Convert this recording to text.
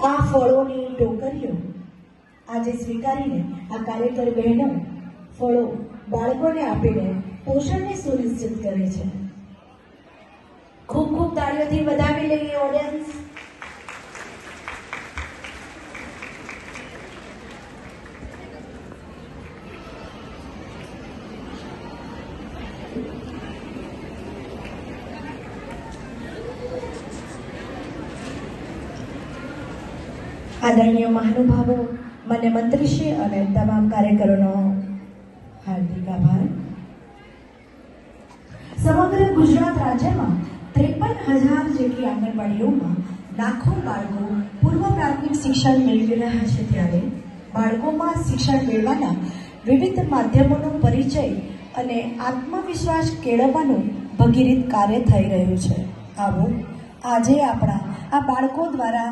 આ ફળોની ટોકરીઓ આજે સ્વીકારીને આ કાર્યકર બહેનો ફળો બાળકોને આપીને પોષણને સુનિશ્ચિત કરે છે. ખૂબ ખૂબ તાળીઓથી વધાવી લઈએ ઓડિયન્સ. આદરણીય મહાનુભાવો, મને મંત્રીશ્રી અને તમામ કાર્યકરોનો હાર્દિક આભાર. સમગ્ર ગુજરાત રાજ્યમાં 53,000 જેટલી આંગણવાડીઓમાં લાખો બાળકો પૂર્વ પ્રાથમિક શિક્ષણ મેળવી રહ્યા છે, ત્યારે બાળકોમાં શિક્ષણ મેળવવાના વિવિધ માધ્યમોનો પરિચય અને આત્મવિશ્વાસ કેળવવાનું ભગીરથ કાર્ય થઈ રહ્યું છે. આવો આજે આપણા આ બાળકો દ્વારા